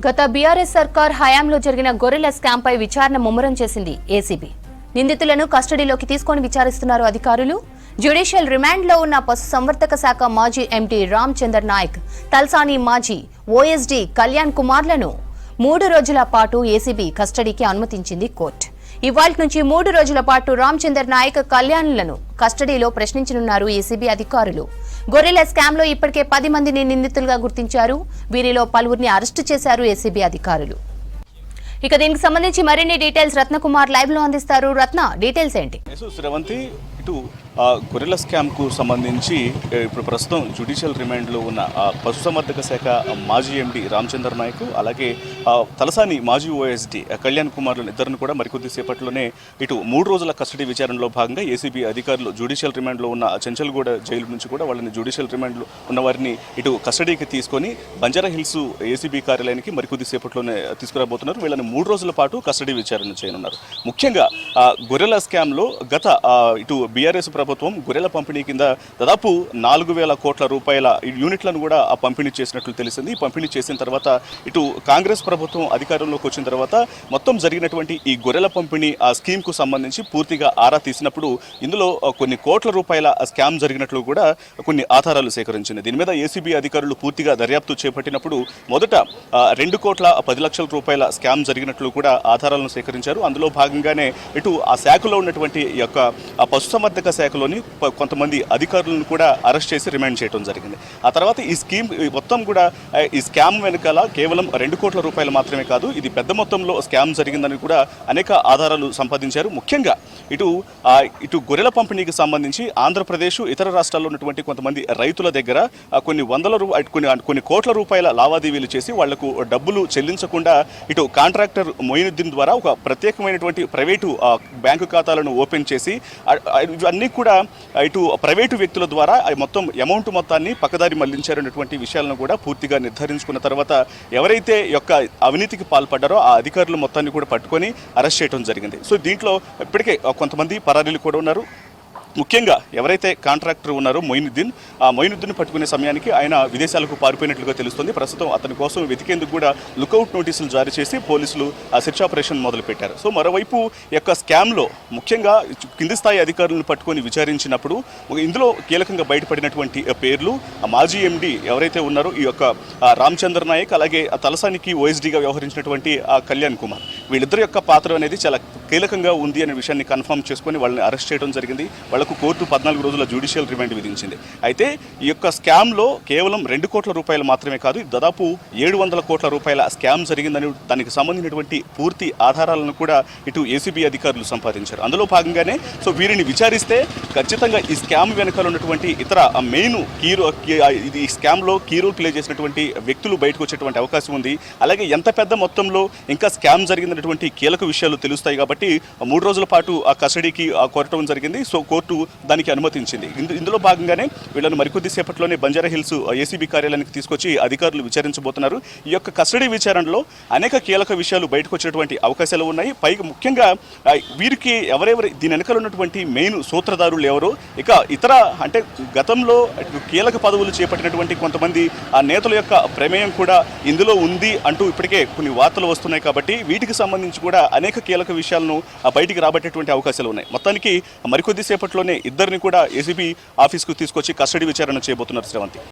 గత బీఆర్ఎస్ సర్కార్ హయాంలో జరిగిన గొర్రెల స్కామ్ పై విచారణ ముమ్మరం చేసింది ఏసీబీ. నిందితులను కస్టడీలోకి తీసుకొని విచారిస్తున్నారు అధికారులు. జ్యుడిషియల్ రిమాండ్లో ఉన్న పశుసంవర్ధక శాఖ మాజీ ఎండీ రామచందర్ నాయక్, తలసాని మాజీ ఓఎస్డీ కళ్యాణ్ కుమార్లను 3 రోజుల పాటు ఏసీబీ కస్టడీకి అనుమతించింది కోర్టు. ఇవాళ నుంచి 3 రోజుల పాటు రామచందర్ నాయక్, కళ్యాణ్లను కస్టడీలో ప్రశ్నించనున్నారు ఏసీబీ అధికారులు. గొర్రెల స్కామ్ లో ఇప్పటికే 10 మందిని నిందితులుగా గుర్తించారు. వీరిలో పలువురిని అరెస్టు చేశారు ఏసీబీ అధికారులు. ఇక దీనికి సంబంధించి మరిన్ని డీటెయిల్స్ రత్నకుమార్ లైవ్ లో అందిస్తారు. రత్న, డీటెయిల్స్ ఏంటి? శ్రవంతి, ఇటు గొర్రెల స్కామ్కు సంబంధించి ఇప్పుడు ప్రస్తుతం జ్యుడిషియల్ రిమాండ్లో ఉన్న పశుసంవర్ధక శాఖ మాజీ ఎండీ రామచందర్ నాయక్, అలాగే తలసాని మాజీ ఓఎస్డీ కళ్యాణ్ కుమార్లను ఇద్దరిని కూడా మరికొద్ది సేపట్లోనే ఇటు 3 రోజుల కస్టడీ విచారణలో భాగంగా ఏసీబీ అధికారులు జ్యుడిషియల్ రిమాండ్లో ఉన్న చెంచల్గూడ జైలు నుంచి కూడా వాళ్ళని జ్యుడిషియల్ రిమాండ్లో ఉన్న వారిని ఇటు కస్టడీకి తీసుకొని బంజారా హిల్స్ ఏసీబీ కార్యాలయానికి మరికొద్ది సేపట్లోనే తీసుకురాబోతున్నారు. వీళ్ళని 3 రోజుల పాటు కస్టడీ విచారణ చేయనున్నారు. ముఖ్యంగా గొర్రెల స్కామ్లో గత ఇటు బీఆర్ఎస్ ప్రభుత్వం గొర్రెల పంపిణీ కింద దాదాపు 4,000 కోట్ల రూపాయల యూనిట్లను కూడా పంపిణీ చేసినట్లు తెలిసింది. పంపిణీ చేసిన తర్వాత ఇటు కాంగ్రెస్ ప్రభుత్వం అధికారంలోకి వచ్చిన తర్వాత మొత్తం జరిగినటువంటి ఈ గొర్రెల పంపిణీ ఆ స్కీమ్కు సంబంధించి పూర్తిగా ఆరా తీసినప్పుడు ఇందులో కొన్ని కోట్ల రూపాయల స్కామ్ జరిగినట్లు కూడా కొన్ని ఆధారాలు సేకరించింది. దీని మీద ఏసీబీ అధికారులు పూర్తిగా దర్యాప్తు చేపట్టినప్పుడు మొదట 2,10,00,000 రూపాయల స్కామ్ జరిగినట్లు కూడా ఆధారాలను సేకరించారు. అందులో భాగంగానే ఇటు ఆ శాఖలో ఉన్నటువంటి యొక్క పశుసంవర్ధక శాఖలోని కొంతమంది అధికారులను కూడా అరెస్ట్ చేసి రిమాండ్ చేయడం జరిగింది. ఆ తర్వాత ఈ స్కీమ్ మొత్తం కూడా ఈ స్కామ్ వెనకాల కేవలం 2 కోట్ల రూపాయలు మాత్రమే కాదు, ఇది పెద్ద మొత్తంలో స్కామ్ జరిగిందని కూడా అనేక ఆధారాలు సంపాదించారు. ముఖ్యంగా ఇటు గొర్రెల పంపిణీకి సంబంధించి ఆంధ్రప్రదేశ్, ఇతర రాష్ట్రాల్లో ఉన్నటువంటి కొంతమంది రైతుల దగ్గర కొన్ని కోట్ల రూపాయల లావాదేవీలు చేసి వాళ్లకు డబ్బులు చెల్లించకుండా ఇటు కాంట్రాక్టర్ మొయినుద్దీన్ ద్వారా ఒక ప్రత్యేకమైనటువంటి ప్రైవేటు బ్యాంకు ఖాతాలను ఓపెన్ చేసి ఇవన్నీ కూడా ఇటు ప్రైవేటు వ్యక్తుల ద్వారా మొత్తం అమౌంట్ మొత్తాన్ని పక్కదారి మళ్లించారనేటువంటి విషయాలను కూడా పూర్తిగా నిర్ధారించుకున్న తర్వాత ఎవరైతే యొక్క అవినీతికి పాల్పడ్డారో ఆ అధికారులు మొత్తాన్ని కూడా పట్టుకొని అరెస్ట్ చేయడం జరిగింది. సో దీంట్లో ఇప్పటికే కొంతమంది పరారీలు కూడా ఉన్నారు. ముఖ్యంగా ఎవరైతే కాంట్రాక్టర్ ఉన్నారో మొయినుద్దీన్, ఆ మొయినుద్దీన్ పట్టుకునే సమయానికి ఆయన విదేశాలకు పారిపోయినట్లుగా తెలుస్తుంది. ప్రస్తుతం అతని కోసం వెతికేందుకు కూడా లుకౌట్ నోటీసులు జారీ చేసి పోలీసులు ఆ సెర్చ్ ఆపరేషన్ మొదలుపెట్టారు. సో మరోవైపు యొక్క స్కామ్లో ముఖ్యంగా కింది స్థాయి అధికారులను పట్టుకొని విచారించినప్పుడు ఇందులో కీలకంగా బయటపడినటువంటి పేర్లు మాజీ ఎండీ ఎవరైతే ఉన్నారో ఈ యొక్క రామచందర్ నాయక్, అలాగే తలసానికి ఓఎస్డీగా వ్యవహరించినటువంటి ఆ కళ్యాణ్ కుమార్, వీళ్ళిద్దరి యొక్క పాత్ర అనేది చాలా కీలకంగా ఉంది అనే విషయాన్ని కన్ఫర్మ్ చేసుకొని వాళ్ళని అరెస్ట్ చేయడం జరిగింది. వాళ్లకు కోర్టు 14 రోజుల జ్యుడిషియల్ రిమాండ్ విధించింది. అయితే ఈ యొక్క స్కామ్లో కేవలం 2 కోట్ల రూపాయలు మాత్రమే కాదు, దాదాపు 700 కోట్ల రూపాయల స్కామ్ జరిగిందని దానికి సంబంధించినటువంటి పూర్తి ఆధారాలను కూడా ఇటు ఏసీబీ అధికారులు సంపాదించారు. అందులో భాగంగానే సో వీరిని విచారిస్తే ఖచ్చితంగా ఈ స్కామ్ వెనకాల ఉన్నటువంటి ఇతర మెయిన్ ఈ స్కామ్లో కీ రోల్ ప్లే చేసినటువంటి వ్యక్తులు బయటకు వచ్చేటువంటి అవకాశం ఉంది. అలాగే ఎంత పెద్ద మొత్తంలో ఇంకా స్కామ్ జరిగినటువంటి కీలక విషయాలు తెలుస్తాయి. కాబట్టి 3 రోజుల పాటు ఆ కస్టడీకి కోరటం జరిగింది. సో కోర్టు దానికి అనుమతించింది. ఇందులో భాగంగానే వీళ్ళను మరికొద్ది సేపట్లోనే బంజారా హిల్స్ ఏసీబీ కార్యాలయానికి తీసుకొచ్చి అధికారులు విచారించబోతున్నారు. ఈ యొక్క కస్టడీ విచారణలో అనేక కీలక విషయాలు బయటకు వచ్చేటువంటి అవకాశాలు ఉన్నాయి. పైగా ముఖ్యంగా వీరికి దీని వెనకాల ఉన్నటువంటి మెయిన్ సూత్రధారులు ఎవరు, ఇక ఇతర అంటే గతంలో కీలక పదవులు చేపట్టినటువంటి కొంతమంది ఆ నేతల యొక్క ప్రమేయం కూడా ఇందులో ఉంది అంటూ ఇప్పటికే కొన్ని వార్తలు వస్తున్నాయి. కాబట్టి వీటికి సంబంధించి కూడా అనేక కీలక విషయాలను బయటికి రాబట్టేటువంటి అవకాశాలు ఉన్నాయి. మొత్తానికి మరికొద్ది సేపట్లోనే ఇద్దరిని కూడా ఏసీబీ ఆఫీస్కు తీసుకొచ్చి కస్టడీ విచారణ చేయబోతున్నారు. శ్రవంతి.